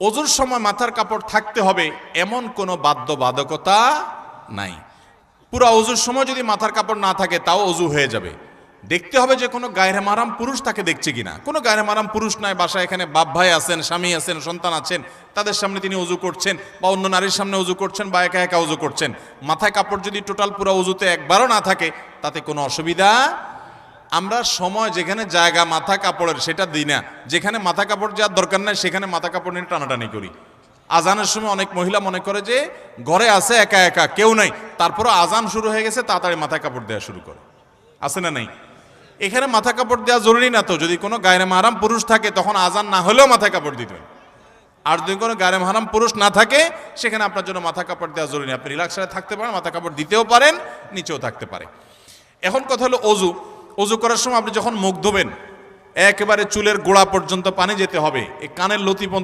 ওযুর সময় মাথার কাপড় থাকতে হবে এমন কোনো বাধ্যবাধকতা নাই। পুরো ওযুর সময় যদি মাথার কাপড় না থাকে তাও ওযু হয়ে যাবে। দেখতে হবে যে কোনো গায়রে মাহরাম পুরুষ তাকে দেখছে কিনা। কোনো গায়রে মাহরাম পুরুষ নাই, বাসায় এখানে বাপ ভাই আছেন, স্বামী আছেন, সন্তান আছেন, তাদের সামনে তিনি ওযু করছেন বা অন্য নারীর সামনে ওযু করছেন বা একা একা ওযু করছেন। মাথায় কাপড় যদি টোটাল পুরো ওযুতে একবারও না থাকে তাতে কোনো অসুবিধা। আমরা সময় যেখানে জায়গা মাথা কাপড়ের সেটা দিই না, যেখানে মাথা কাপড় যাওয়ার দরকার নাই সেখানে মাথা কাপড় নিয়ে টানাটানি করি। আজানের সময় অনেক মহিলা মনে করে যে ঘরে আছে একা একা কেউ নাই, তারপরও আজান শুরু হয়ে গেছে তাড়াতাড়ি মাথা কাপড় দেওয়া শুরু করে। আছে না নাই? এখানে মাথা কাপড় দেওয়া জরুরি না তো। যদি কোনো গায়রে মাহরাম পুরুষ থাকে তখন আজান না হলেও মাথা কাপড় দিতে হয়। আর যদি কোনো গায়রে মাহরাম পুরুষ না থাকে সেখানে আপনার জন্য মাথা কাপড় দেওয়া জরুরি। আপনি রিল্যাক্সে থাকতে পারেন, মাথা কাপড় দিতেও পারেন, নিচেও থাকতে পারে। এখন কথা হলো অজু। অজু করার সময় আপনি যখন মুখ ধোবেন একেবারে চুলের গোড়া পর্যন্ত পানি যেতে হবে, এই কানের লতি পর্যন্ত